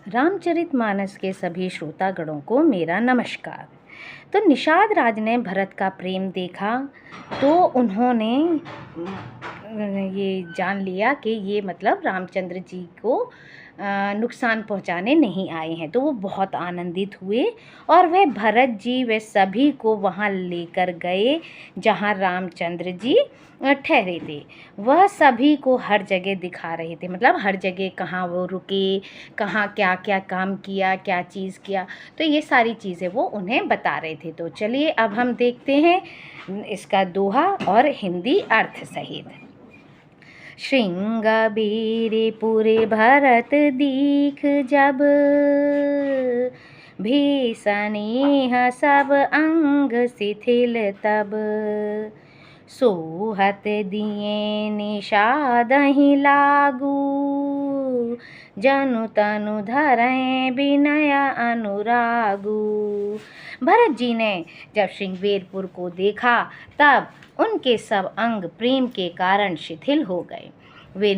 रामचरितमानस के सभी श्रोतागणों को मेरा नमस्कार। तो निषाद राज ने भरत का प्रेम देखा तो उन्होंने ये जान लिया कि ये मतलब रामचंद्र जी को नुकसान पहुंचाने नहीं आए हैं। तो वो बहुत आनंदित हुए और वह भरत जी वे सभी को वहाँ लेकर गए जहाँ रामचंद्र जी ठहरे थे। वह सभी को हर जगह दिखा रहे थे, मतलब हर जगह कहाँ वो रुके, कहाँ क्या क्या काम किया, क्या चीज़ किया, तो ये सारी चीज़ें वो उन्हें बता रहे थे। तो चलिए अब हम देखते हैं इसका दोहा और हिंदी अर्थ सहित। श्रृंगबेरीपुर भरत दीख जब, भीषणेह सब अंग शिथिल तब। सोहत दिए निषादहि लागू, जनु तनु धरें विनय अनुरागू। भरत जी ने जब श्रृंगबेरपुर को देखा तब उनके सब अंग प्रेम के कारण शिथिल हो गए। वे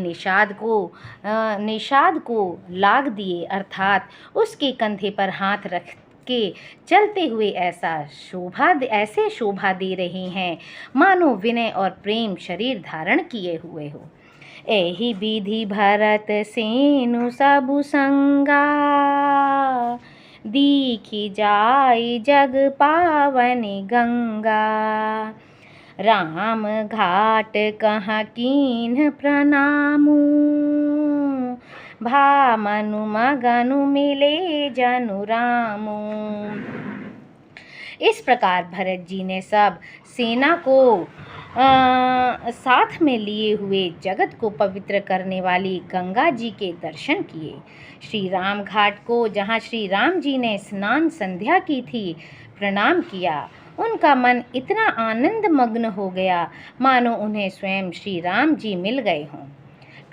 निषाद को लाग दिए, अर्थात उसके कंधे पर हाथ रख के चलते हुए ऐसे शोभा दे रहे हैं मानो विनय और प्रेम शरीर धारण किए हुए हो। एहि विधि भरत सेनु सबु संगा, दीखी जाई जग पावनी गंगा। राम घाट कहाँ कीन्ह प्रणामू, भामनु मगनु मिले जनु रामू। इस प्रकार भरत जी ने सब सेना को साथ में लिए हुए जगत को पवित्र करने वाली गंगा जी के दर्शन किए। श्री राम घाट को, जहाँ श्री राम जी ने स्नान संध्या की थी, प्रणाम किया। उनका मन इतना आनंद मग्न हो गया मानो उन्हें स्वयं श्री राम जी मिल गए हों।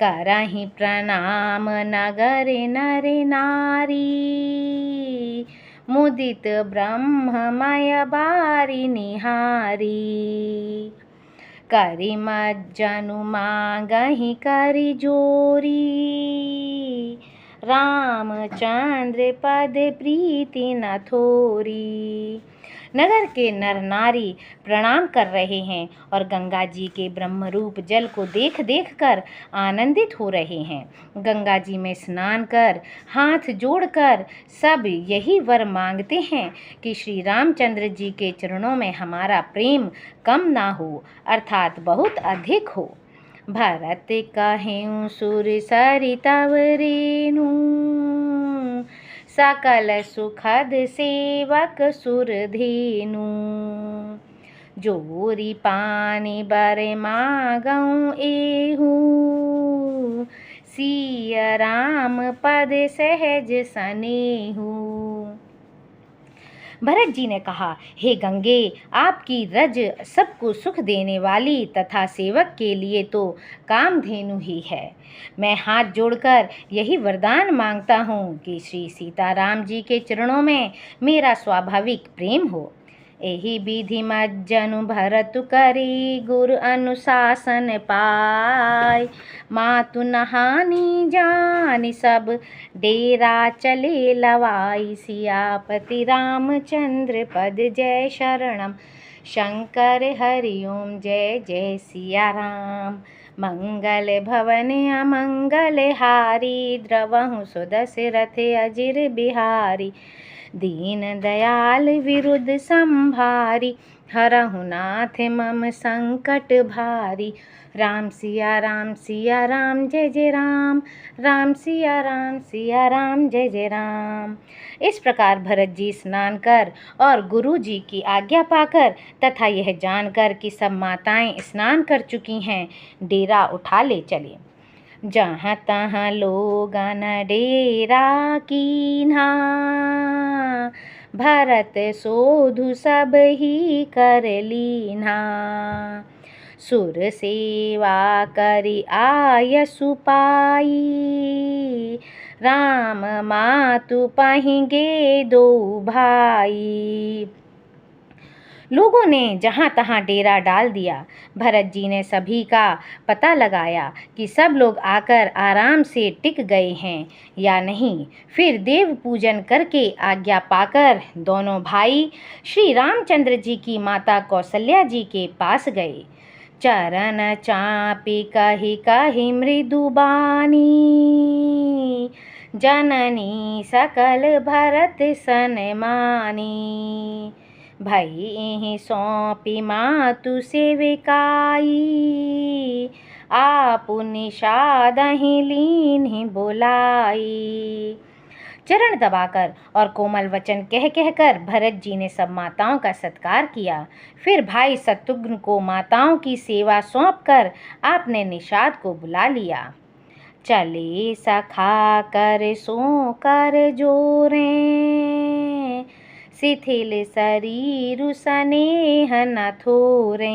करहि प्रणाम नगर नर नारी, मुदित ब्रह्ममय बारी निहारी। करि मज्जनु मांगहि करि जोरी, रामचंद्र पद प्रीति न थोरी। नगर के नर नारी प्रणाम कर रहे हैं और गंगा जी के ब्रह्मरूप जल को देख देख कर आनंदित हो रहे हैं। गंगा जी में स्नान कर हाथ जोड़कर सब यही वर मांगते हैं कि श्री रामचंद्र जी के चरणों में हमारा प्रेम कम ना हो, अर्थात बहुत अधिक हो। भरत कहेउ सुर सरितव रेणु, सकल सुखद सेवक सुरधेनु। जोरी पानी बर मागऊँ एहू, सिया राम पद सहज सनेहू। भरत जी ने कहा, हे गंगे, आपकी रज सबको सुख देने वाली तथा सेवक के लिए तो कामधेनु ही है। मैं हाथ जोड़कर यही वरदान मांगता हूँ कि श्री सीताराम जी के चरणों में मेरा स्वाभाविक प्रेम हो। एहि विधि मज्जनु भरतु करी, गुरु अनुशासन पाय। मातु नहानी जानि सब, डेरा चले लवाई। सियापति रामचंद्र पद जय शरणम, शंकर हरिओम जय जय सिया राम। मंगल भवन अमंगल हारी, द्रवहु सुदशरथ अजिर बिहारी। दीन दयाल विरुद्ध संभारी, हरहु नाथ मम संकट भारी। राम सिया राम जय जय राम, राम सिया राम जय जय राम। इस प्रकार भरत जी स्नान कर और गुरु जी की आज्ञा पाकर तथा यह जानकर कि सब माताएं स्नान कर चुकी हैं, डेरा उठा ले चले। जहाँ तहाँ लोगन डेरा कीन्हा, भरत सोधु सब ही कर लीन्हा। सुर सेवा करि आयसु पाई, राम मातु पहिं गे दो भाई। लोगों ने जहाँ तहाँ डेरा डाल दिया। भरत जी ने सभी का पता लगाया कि सब लोग आकर आराम से टिक गए हैं या नहीं। फिर देव पूजन करके आज्ञा पाकर दोनों भाई श्री रामचंद्र जी की माता कौशल्या जी के पास गए। चरण चापी कही कही मृदु बानी, जननी सकल भरत सन मानी। भई सौंपी मातु सेविकाई, आपु निषादहि लीन्हि बुलाई। चरण दबाकर और कोमल वचन कह कहकर भरत जी ने सब माताओं का सत्कार किया। फिर भाई शत्रुघ्न को माताओं की सेवा सौंपकर आपने निषाद को बुला लिया। चले सखा कर सो कर जोरे, शिथिल शरीर स्नेह न थोरे।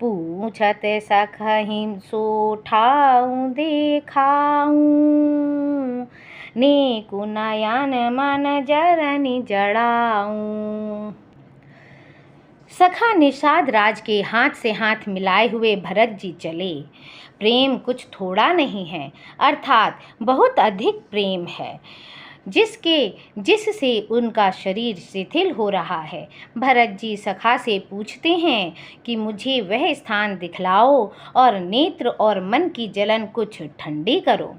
पूछत सखहि सो ठाऊं देखाऊं, नेकु नयन मन जरनि जड़ाऊं। सखा निषाद राज के हाथ से हाथ मिलाए हुए भरत जी चले। प्रेम कुछ थोड़ा नहीं है, अर्थात बहुत अधिक प्रेम है, जिससे उनका शरीर शिथिल हो रहा है। भरत जी सखा से पूछते हैं कि मुझे वह स्थान दिखलाओ और नेत्र और मन की जलन कुछ ठंडी करो।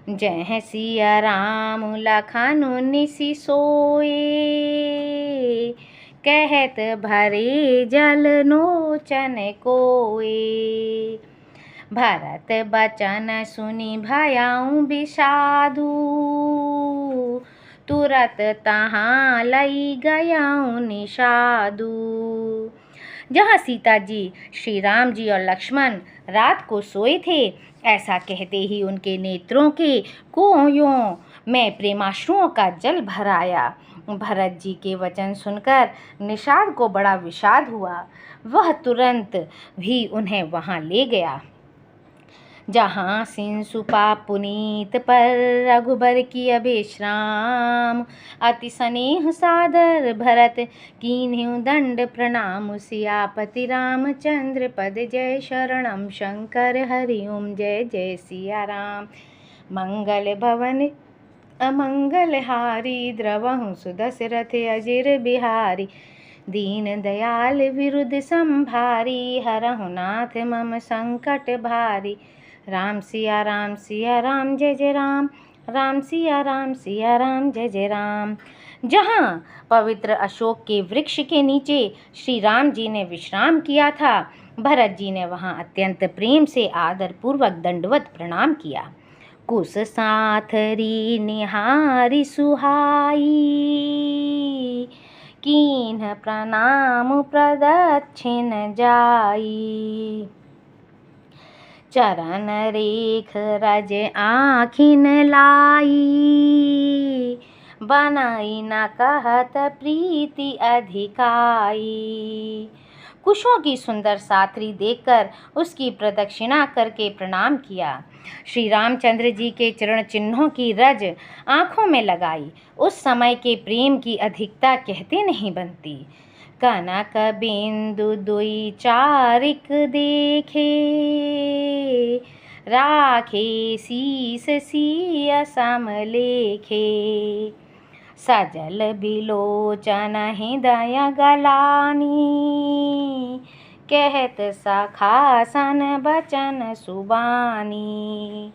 जय सिया राम लखन निसि सोए, कहत भरे जल नोचन कोए। भरत बचन सुनि भयाऊं विषादु, तुरत तहाँ लई गयाऊं निषादु। जहाँ सीता जी, श्री राम जी और लक्ष्मण रात को सोए थे, ऐसा कहते ही उनके नेत्रों के कोयों में प्रेमाश्रुओं का जल भर आया। भरत जी के वचन सुनकर निषाद को बड़ा विषाद हुआ। वह तुरंत भी उन्हें वहाँ ले गया जहाँ सिंसुपा पुनीत पर रघुबर की अभिश्राम। अति स्नेह सादर भरत कीन्हु दंड प्रणाम। सियापति रामचंद्र पद जय शरणम, शंकर हरिओम जय जय सिया राम। मंगल भवन अमंगल हारी, द्रवहु सुदशरथ अजिर बिहारी। दीन दयाल विरुद्ध संभारी, हरहु नाथ मम संकट भारी। राम सिया राम जय जय राम, राम सिया राम जय जय राम। जहाँ पवित्र अशोक के वृक्ष के नीचे श्री राम जी ने विश्राम किया था, भरत जी ने वहाँ अत्यंत प्रेम से आदर पूर्वक दंडवत प्रणाम किया। कुश साथरी निहारी सुहाई, कीन्ह प्रणाम प्रदक्षिण जाई। चरण रेख रज आँखिन लाई, बनाई न कहत प्रीति अधिकाई। कुशों की सुंदर साथरी देखकर उसकी प्रदक्षिणा करके प्रणाम किया। श्री रामचंद्र जी के चरण चिन्हों की रज आँखों में लगाई। उस समय के प्रेम की अधिकता कहते नहीं बनती। कनक बिंदु दुई चारिक देखे, राखे शीस सिय सम लेखे। सजल बिलोचन हृदय गलानी, कहत सखासन बचन सुबानी।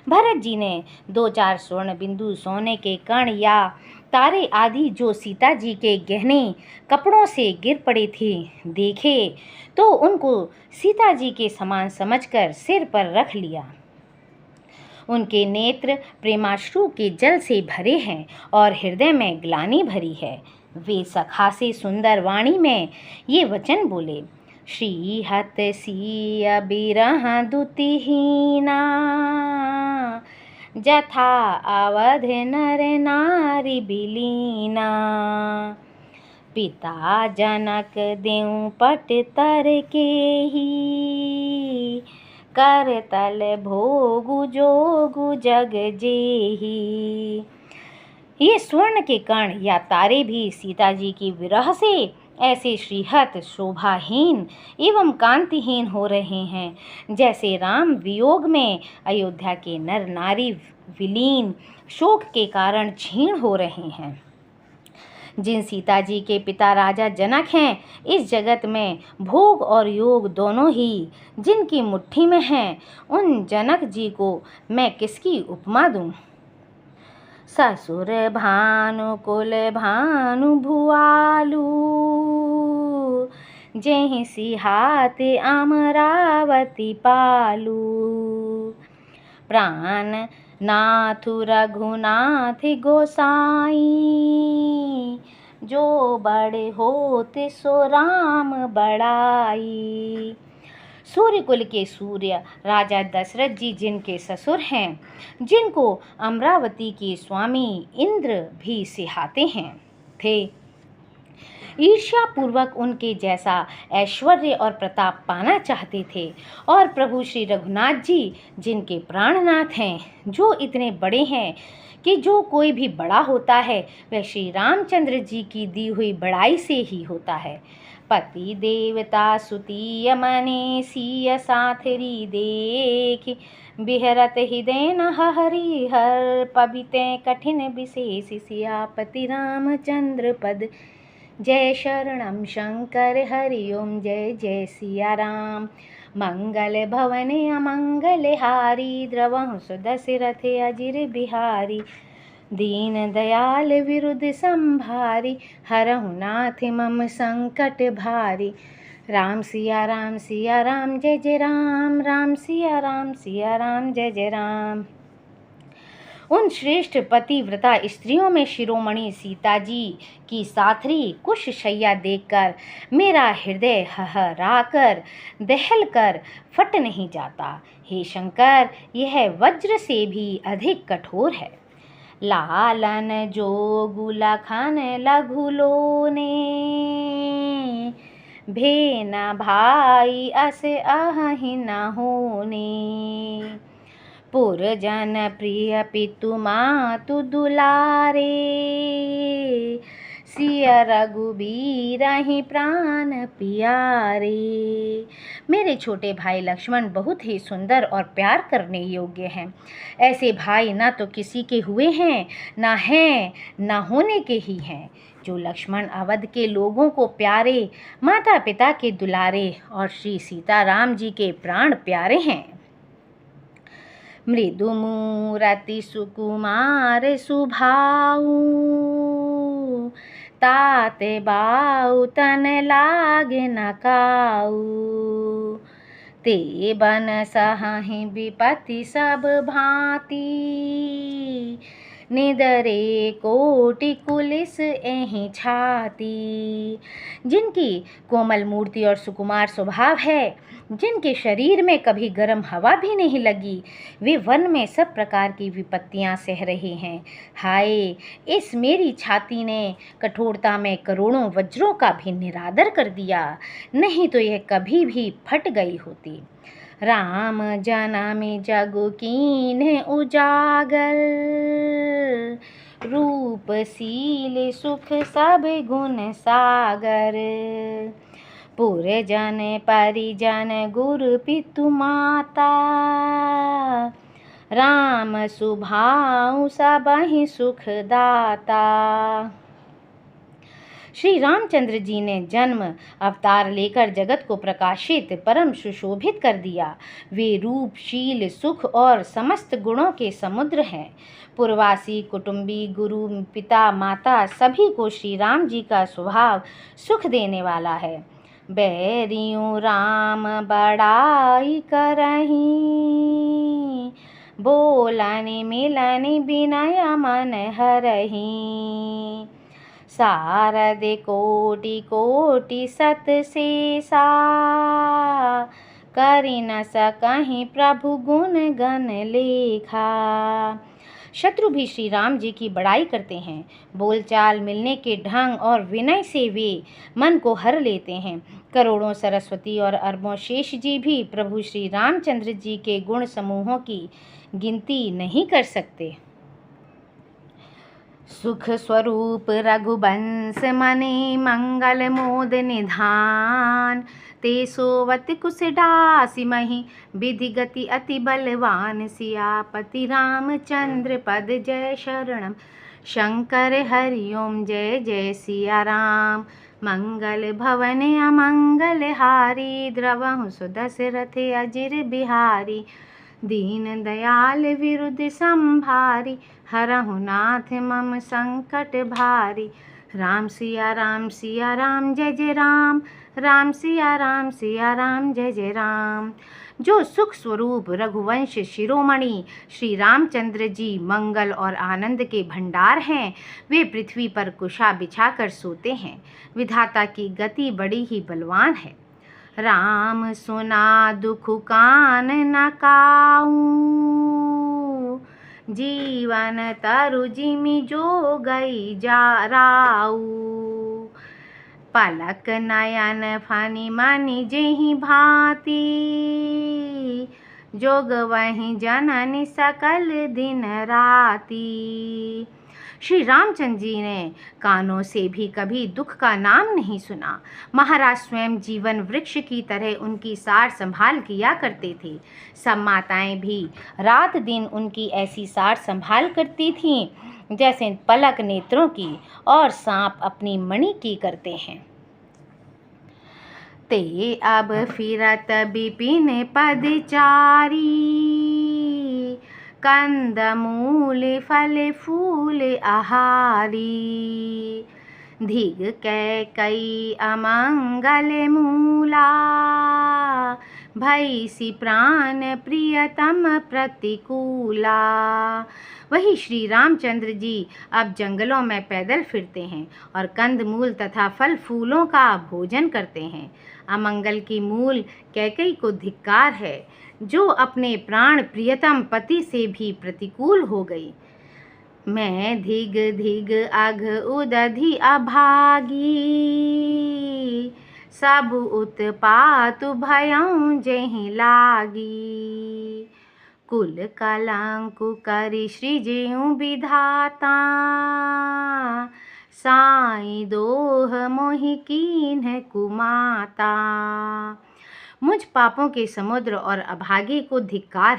भरत जी ने 2-4 स्वर्ण बिंदु सोने के कण या तारे आदि जो सीता जी के गहने कपड़ों से गिर पड़े थे देखे तो उनको सीता जी के समान समझकर सिर पर रख लिया। उनके नेत्र प्रेमाश्रु के जल से भरे हैं और हृदय में ग्लानि भरी है। वे सखा से सुंदर वाणी में ये वचन बोले। श्री हत सिय बिरह दुतिहीना, जथा अवध नर नारी बिलीना। पिता जनक देउ पट तर के ही, कर तल भोगु जोगु जग जेही। ये स्वर्ण के कण या तारे भी सीता जी की विरह से ऐसे श्रीहत शोभाहीन एवं कांतिहीन हो रहे हैं जैसे राम वियोग में अयोध्या के नर नारी विलीन शोक के कारण क्षीण हो रहे हैं। जिन सीता जी के पिता राजा जनक हैं, इस जगत में भोग और योग दोनों ही जिनकी मुट्ठी में हैं, उन जनक जी को मैं किसकी उपमा दूं? ससुर भानु कुल भानु भुआलू, जेहि सिहात अमरावती पालू। प्राण नाथ रघुनाथ गोसाई, जो बड़े होते सो राम बड़ाई। सूर्य कुल के सूर्य राजा दशरथ जी जिनके ससुर हैं, जिनको अमरावती के स्वामी इंद्र भी सिहाते हैं थे, ईर्ष्या पूर्वक उनके जैसा ऐश्वर्य और प्रताप पाना चाहते थे। और प्रभु श्री रघुनाथ जी जिनके प्राणनाथ हैं, जो इतने बड़े हैं कि जो कोई भी बड़ा होता है वह श्री रामचंद्र जी की दी हुई बड़ाई से ही होता है। पति देवता सुतीय मने सिय साथरी देख, बिहरत हृदय न हरि हर पबिते कठिन विशेष सियापति रामचंद्र पद। जय शरणम शंकर हरि ओम जय जय सिया राम। मंगल भवन अमंगल हारी, द्रवहु सुदशरथ अजिर बिहारी। दीन दयाल विरुद्ध संभारी, हरहु नाथ मम संकट भारी। राम सिया राम जय जय राम, राम सिया राम जय जय राम। उन श्रेष्ठ पतिव्रता स्त्रियों में शिरोमणि सीता जी की साथरी कुश शैया देखकर मेरा हृदय हहराकर दहलकर फट नहीं जाता। हे शंकर, यह वज्र से भी अधिक कठोर है। लालन जोगु लखन लघु लोने, भेना भाई अस अहि न होने। पुरजन प्रिय पितु मातु दुलारे, सिय रघुबीर ही प्राण प्यारे। मेरे छोटे भाई लक्ष्मण बहुत ही सुंदर और प्यार करने योग्य हैं। ऐसे भाई ना तो किसी के हुए हैं, ना हैं, ना होने के ही हैं। जो लक्ष्मण अवध के लोगों को प्यारे, माता पिता के दुलारे और श्री सीताराम जी के प्राण प्यारे हैं। मृदु मूरति सुकुमार सुभाऊ, तात बाऊ तन लाग न काऊ। ते बन सहहि विपत्ति सब भांति, निदरे कोटि कुलिस एहि छाती। जिनकी कोमल मूर्ति और सुकुमार स्वभाव है, जिनके शरीर में कभी गर्म हवा भी नहीं लगी, वे वन में सब प्रकार की विपत्तियां सह रहे हैं। हाय, इस मेरी छाती ने कठोरता में करोड़ों वज्रों का भी निरादर कर दिया, नहीं तो यह कभी भी फट गई होती। राम जन्म जगु कीन्ह उजागर, रूप सील सुख सब गुण सागर। पुरजन परिजन गुरु पितु माता, राम सुभाऊ सबहि सुख दाता। श्री रामचंद्र जी ने जन्म अवतार लेकर जगत को प्रकाशित परम सुशोभित कर दिया। वे रूप, शील, सुख और समस्त गुणों के समुद्र हैं। पूर्वासी, कुटुंबी, गुरु, पिता, माता सभी को श्री राम जी का स्वभाव सुख देने वाला है। बैरियों राम बड़ाई करहीं, बोलनि मिलनि विनय मन हरहीं। सारद कोटि कोटि सत शेषा, करि न सकहीं प्रभु गुण गण लेखा। शत्रु भी श्री राम जी की बड़ाई करते हैं। बोलचाल, मिलने के ढंग और विनय से वे मन को हर लेते हैं। करोड़ों सरस्वती और अरबों शेष जी भी प्रभु श्री रामचंद्र जी के गुण समूहों की गिनती नहीं कर सकते। सुख स्वरूप रघुवंश मने मंगल मोद निधान। ते सोवत कुश डासी मही विधि गति अति बलवान। सियापति रामचंद्र पद जय शरणम। शंकर हरिओम जय जय सिया राम। मंगल भवन अमंगल हारी। द्रवहु सुदशरथ अजिर बिहारी। दीन दयाल विरुद्ध संभारी। हरहु नाथ मम संकट भारी। राम सिया राम जय जय राम। राम सिया राम जय जय राम। जो सुख स्वरूप रघुवंश शिरोमणि श्री रामचंद्र जी मंगल और आनंद के भंडार हैं, वे पृथ्वी पर कुशा बिछाकर सोते हैं। विधाता की गति बड़ी ही बलवान है। राम सुना दुख कान न काऊ। जीवन तरु जिमि जो गई जाराऊ। पलक नयन फनि मनि जेहि भांति। जोग वहीं जननी सकल दिन राती। श्री रामचंद्र जी ने कानों से भी कभी दुख का नाम नहीं सुना। महाराज स्वयं जीवन वृक्ष की तरह उनकी सार संभाल किया करते थे। सब माताएं भी रात दिन उनकी ऐसी सार संभाल करती थीं जैसे पलक नेत्रों की और सांप अपनी मणि की करते हैं। ते अब फिरत बिपिन पदचारी। कंद मूल फल फूल आहारी। धिग कई अमंगल मूला। भैसी प्राण प्रियतम प्रतिकूला। वही श्री रामचंद्र जी अब जंगलों में पैदल फिरते हैं और कंद मूल तथा फल फूलों का भोजन करते हैं। अमंगल की मूल कैकई को धिक्कार है, जो अपने प्राण प्रियतम पति से भी प्रतिकूल हो गई। मैं धिग धिग अघ उदधि अभागी। सब उत्पात भयं जेहि लागी। कुल कलंक करि सृजऊ विधाता। साई दोह मोहि कीन्ह कुमाता। मुझ पापों के समुद्र और अभागे को धिक्कार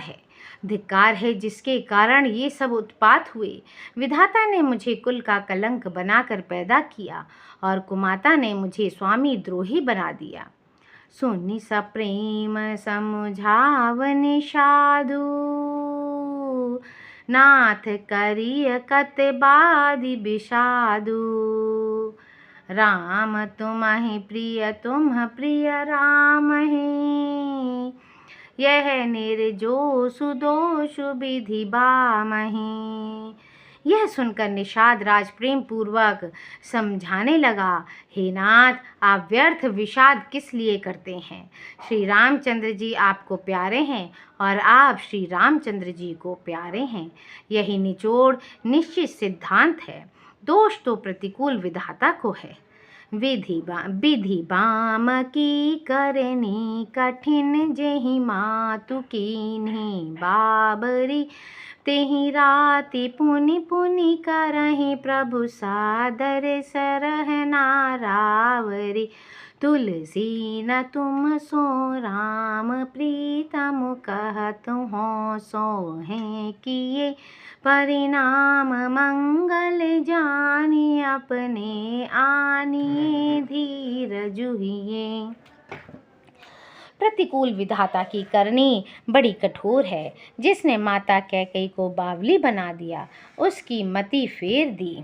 है जिसके कारण ये सब उत्पात हुए। विधाता ने मुझे कुल का कलंक बनाकर पैदा किया और कुमाता ने मुझे स्वामी द्रोही बना दिया। सुनि सप्रेम समुझावन साधु। नाथ करिय कत बादि विषादु। राम तुम्हि प्रिय तुम प्रिय राम है। यह निर्जोषु दोषु विधि बामहि। यह सुनकर निषाद राज प्रेम पूर्वक समझाने लगा, हे नाथ, आप व्यर्थ विषाद किस लिए करते हैं। श्री रामचंद्र जी आपको प्यारे हैं और आप श्री रामचंद्र जी को प्यारे हैं। यही निचोड़ निश्चित सिद्धांत है। दोष तो प्रतिकूल विधाता को है। विधि बाम की करनी कठिन। जेहि मातु कीन्ही बाबरी। तेहि राति पुनि पुनि करहि प्रभु सादर सरह नारावरी। तुलसी न तुम सो राम प्रीतम कहत हो। सोहें किए परिणाम मंगल जानी। अपने आनी धीर जुहिए। प्रतिकूल विधाता की करनी बड़ी कठोर है। जिसने माता कैकई को बावली बना दिया, उसकी मति फेर दी।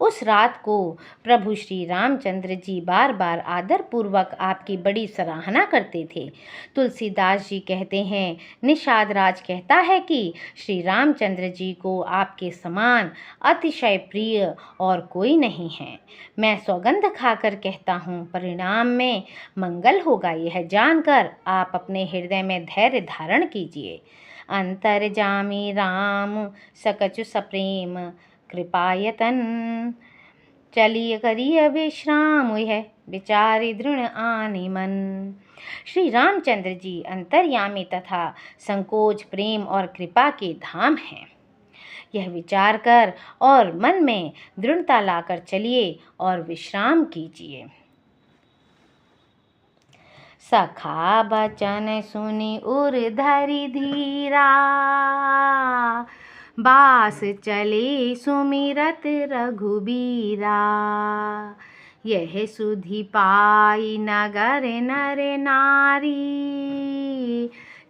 उस रात को प्रभु श्री रामचंद्र जी बार बार आदर पूर्वक आपकी बड़ी सराहना करते थे। तुलसीदास जी कहते हैं, निषाद राज कहता है कि श्री रामचंद्र जी को आपके समान अतिशय प्रिय और कोई नहीं है। मैं सौगंध खाकर कहता हूँ, परिणाम में मंगल होगा। यह जानकर आप अपने हृदय में धैर्य धारण कीजिए। अंतर्जामी राम सकचु सप्रेम। कृपायतन चलिय करिय विश्राम। यह विचारि दृढ़ आनि मन। श्री रामचंद्र जी अंतर्यामी तथा संकोच प्रेम और कृपा के धाम हैं। यह विचार कर और मन में दृढ़ता लाकर चलिए और विश्राम कीजिए। सखा बचन सुनि उर धरि धीरा, बास चले सुमिरत रघुबीरा। यह सुधि पाई नगर नर नारी,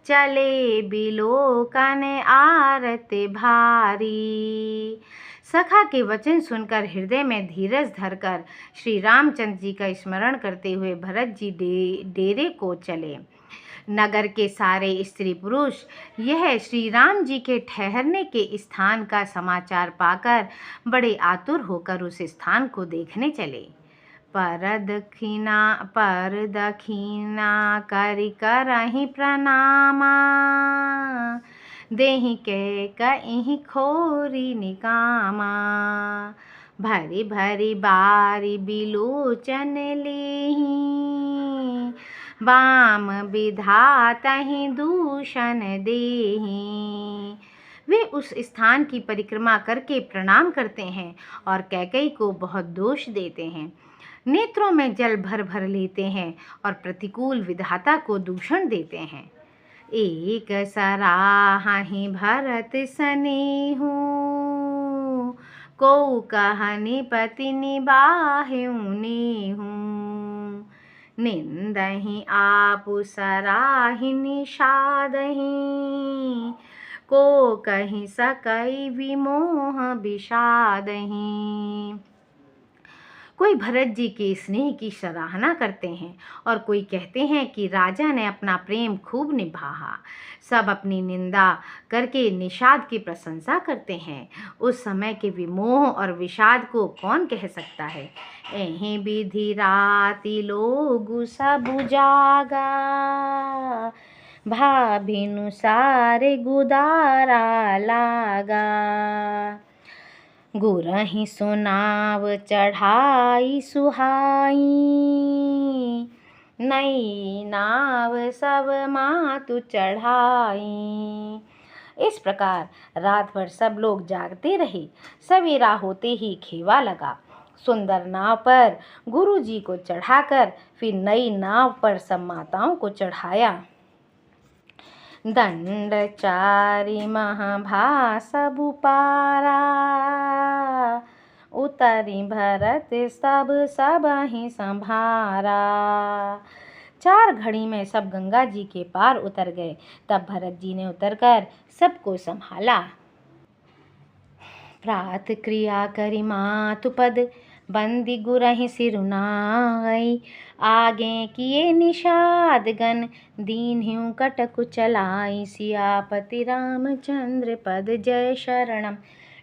चले बिलोकन आरत भारी। सखा के वचन सुनकर हृदय में धीरज धरकर श्री रामचंद्र जी का स्मरण करते हुए भरत जी डेरे को चले। नगर के सारे स्त्री पुरुष यह श्री राम जी के ठहरने के स्थान का समाचार पाकर बड़े आतुर होकर उस स्थान को देखने चले। पर दखिना करि करहि प्रणामा, देहि के कहीं खोरी निकामा। भरी भरी बारी बिलोचन लेहि, वाम विधातहि दूषण देहि। वे उस स्थान की परिक्रमा करके प्रणाम करते हैं और कैकेयी को बहुत दोष देते हैं, नेत्रों में जल भर भर लेते हैं और प्रतिकूल विधाता को दूषण देते हैं। एक सराहि भरत सनेहु, को कहनि पति निबाहेउ नेहु। निंदहि आपु सराहि निषादहि, को कहि सकई विमोह विषादहि। कोई भरत जी के स्नेह की सराहना करते हैं और कोई कहते हैं कि राजा ने अपना प्रेम खूब निभाया। सब अपनी निंदा करके निषाद की प्रशंसा करते हैं। उस समय के विमोह और विषाद को कौन कह सकता है। एहि विधि राति लोगु सब जागा, भाभिनु सारे गुदारा लागा। गुरहि सुनाव चढ़ाई सुहाई, नई नाव सब मातु चढ़ाई। इस प्रकार रात भर सब लोग जागते रहे। सवेरा होते ही खेवा लगा। सुंदर नाव पर गुरु जी को चढ़ाकर फिर नई नाव पर सब माताओं को चढ़ाया। दंड चारि महाभा सबु पारा, उतरी भरत सब ही संभारा। 4 घड़ी में सब गंगा जी के पार उतर गए। तब भरत जी ने उतरकर सबको संभाला। प्रात क्रिया करि मातु पद, बंदी गुरहि सिरुनाई। आगे किए निषाद गण, दीन्ह्यु कटकु चलाई। सियापति रामचंद्र पद जय शरणम,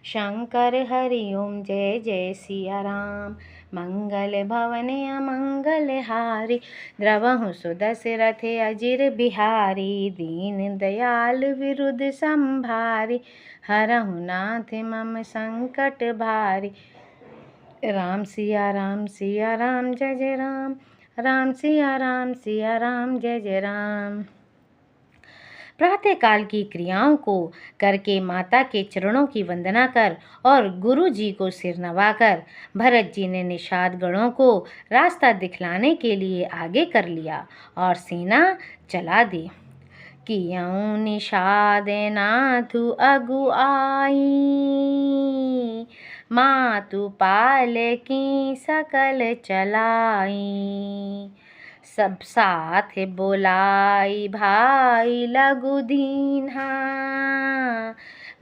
शंकर हरि ओम जय जय सिया राम। मंगल भवने अमंगल हारी, द्रवहु सुदशरथ अजिर बिहारी। दीन दयाल विरुद्ध संभारी, हरहु नाथ मम संकट भारी। राम सिया राम जय जय राम, राम सिया राम जय जय राम। प्रातःकाल की क्रियाओं को करके माता के चरणों की वंदना कर और गुरु जी को सिर नवाकर भरत जी ने निषाद गणों को रास्ता दिखलाने के लिए आगे कर लिया और सेना चला दी। कियऊँ निषाद नाथु अगु आई, मातु पाल की सकल चलाई। सब साथ बोलाई भाई लघु दीन्हा,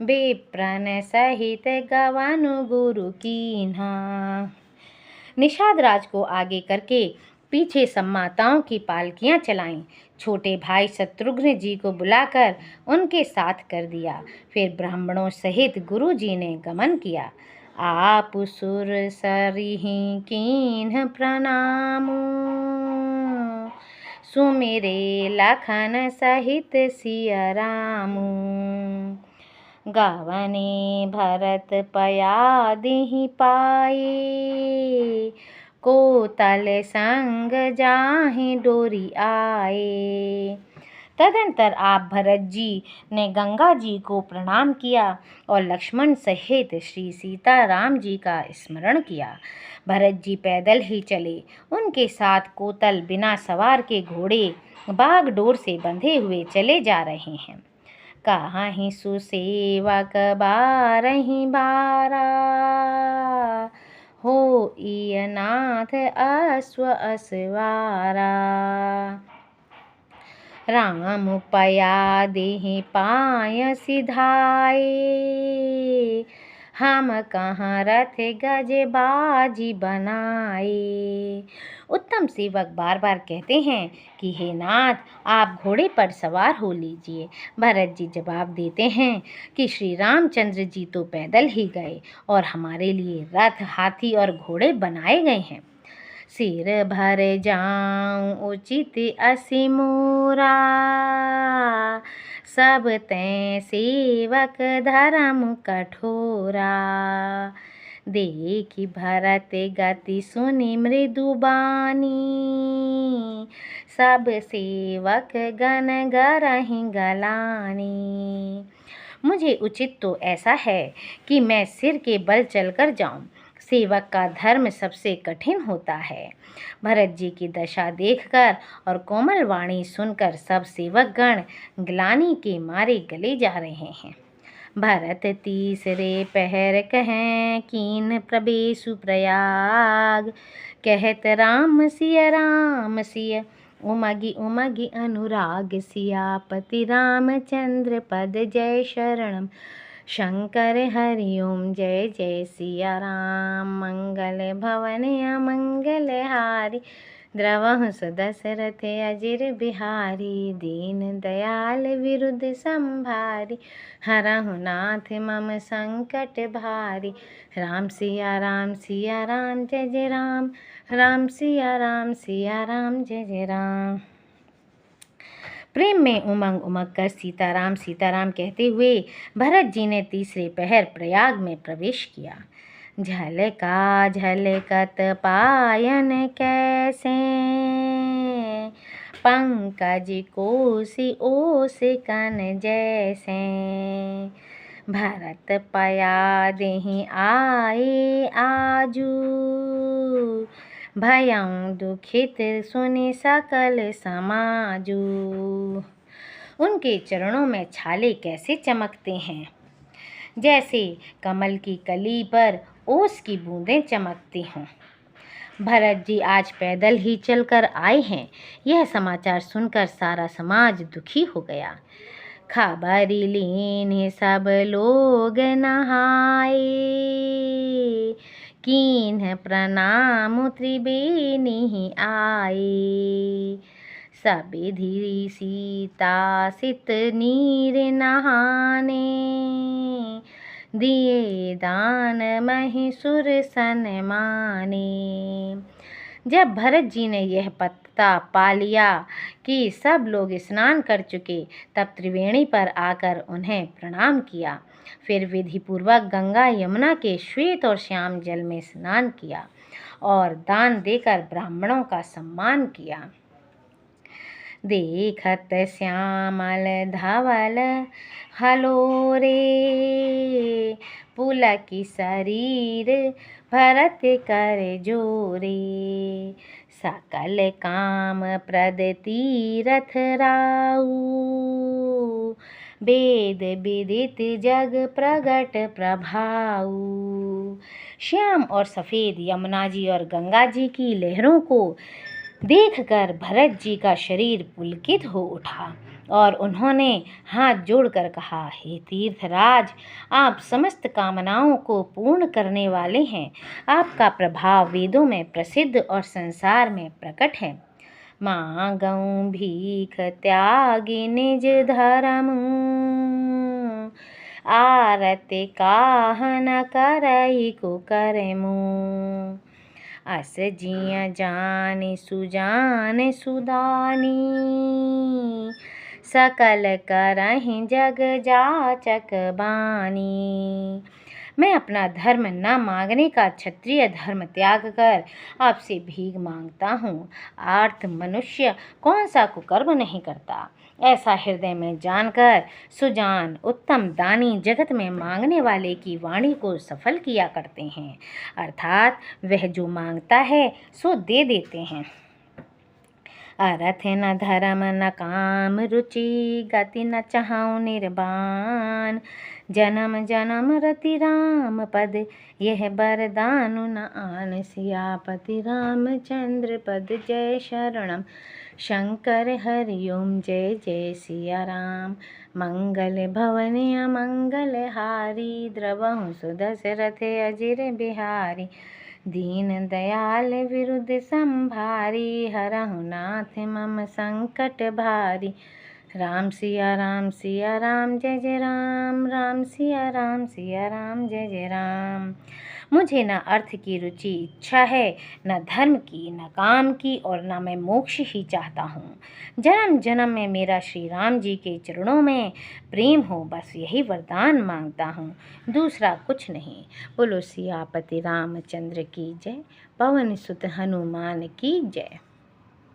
विप्रन सहित गवनु गुरु कीन्हा। निषाद राज को आगे करके पीछे सब माताओं की पालकियां चलाईं। छोटे भाई शत्रुघ्न जी को बुलाकर उनके साथ कर दिया। फिर ब्राह्मणों सहित गुरु जी ने गमन किया। आप सुर सरिहि कीन्ह प्रणामु, सुमिरे लखन सहित सिया रामु। गवने भरत पया दिहि पाए, को तल संग जाहि डोरी आए। तदंतर आप भरत जी ने गंगा जी को प्रणाम किया और लक्ष्मण सहित श्री सीताराम जी का स्मरण किया। भरत जी पैदल ही चले। उनके साथ कोतल बिना सवार के घोड़े बागडोर से बंधे हुए चले जा रहे हैं। काहि सुसेवक बारहि बारा, होई नाथ अश्व असवारा। राम पया देहि पाय सिधाए, हम कहाँ रथ गज बाजी बनाए। उत्तम सेवक बार बार कहते हैं कि हे नाथ, आप घोड़े पर सवार हो लीजिए। भरत जी जवाब देते हैं कि श्री रामचंद्र जी तो पैदल ही गए और हमारे लिए रथ, हाथी और घोड़े बनाए गए हैं। सिर भर जाऊं उचित असि मोरा, सब तैं सेवक धर्म कठोरा। देखि भरत गति सुनि मृदु बानी, सब सेवक गण गरहि गलानी। मुझे उचित तो ऐसा है कि मैं सिर के बल चलकर जाऊं। सेवक का धर्म सबसे कठिन होता है। भरत जी की दशा देखकर और कोमल वाणी सुनकर सब सेवकगण ग्लानि के मारे गले जा रहे हैं। भरत तीसरे पहर कहें कीन प्रवेशु प्रयाग, कहत राम सिय उमगी उमगी अनुराग। सियापति रामचंद्र पद जय शरणम, शंकर हरि ओम जय जय सिया राम। मंगल भवन अमंगल हारी, द्रवहु सुदशरथ अजिर बिहारी। दीन दयाल विरुद्ध संभारी, हरहु नाथ मम संकट भारी। राम सिया राम जय जय राम, राम सिया राम जय जय राम। प्रेम में उमंग उमंग कर सीताराम सीताराम कहते हुए भरत जी ने तीसरे पहर प्रयाग में प्रवेश किया। झलका झलकत पायन कैसे, पंकज कोसि ओस कन जैसे। भरत पया देहि आए आजू, भयं दुखित सुनि सकल समाजू। उनके चरणों में छाले कैसे चमकते हैं, जैसे कमल की कली पर ओस की बूंदें चमकती हों। भरत जी आज पैदल ही चलकर आए हैं। यह समाचार सुनकर सारा समाज दुखी हो गया। खबरि लीन सब लोग नहाए, कीन्ह प्रणाम त्रिबेनि आए। सबिधि सीता सित नीर नहाने, दिए दान महिषुर सन माने। जब भरत जी ने यह पता पा लिया कि सब लोग स्नान कर चुके, तब त्रिवेणी पर आकर उन्हें प्रणाम किया। फिर विधिपूर्वक गंगा यमुना के श्वेत और श्याम जल में स्नान किया और दान देकर ब्राह्मणों का सम्मान किया। देखत श्यामल धवल हलोरे, पुलकी शरीर भरत कर जोरे। सकल काम प्रद तीरथ राऊ, वेद विदित जग प्रगट प्रभाऊ। श्याम और सफ़ेद यमुना जी और गंगा जी की लहरों को देखकर भरत जी का शरीर पुलकित हो उठा और उन्होंने हाथ जोड़कर कहा, हे तीर्थराज, आप समस्त कामनाओं को पूर्ण करने वाले हैं। आपका प्रभाव वेदों में प्रसिद्ध और संसार में प्रकट है। मांगऊं भीख त्यागी निज धर्म, आरति काह न करई कुकर्मु। अस जिय जानि सुजान सुदानी, सकल करहि जग जाचक बानी। मैं अपना धर्म न मांगने का क्षत्रिय धर्म त्याग कर आपसे भीख मांगता हूँ। आर्त मनुष्य कौन सा कुकर्म नहीं करता। ऐसा हृदय में जानकर सुजान उत्तम दानी जगत में मांगने वाले की वाणी को सफल किया करते हैं, अर्थात वह जो मांगता है सो दे देते हैं। अर्थ न धर्म न काम रुचि, गति न चाहूँ निर्बाण, जन्म जन्म रति राम पद, यह बरदानु न आन। सियापति रामचंद्र पद, जय शरणम शंकर हरिओम। जय जय सिया राम। मंगल भवन अमंगल हारी, द्रवहु सुदशरथ अजिर बिहारी, दीन दयाल विरुद्ध संभारी, हरहु नाथ मम संकट भारी। राम सिया राम जय जय राम, राम सिया राम जय जय राम। मुझे न अर्थ की रुचि इच्छा है, न धर्म की, न काम की, और न मैं मोक्ष ही चाहता हूँ। जन्म जन्म में मेरा श्री राम जी के चरणों में प्रेम हो, बस यही वरदान मांगता हूँ, दूसरा कुछ नहीं। बोलो सियापति रामचंद्र की जय, पवन सुत हनुमान की जय।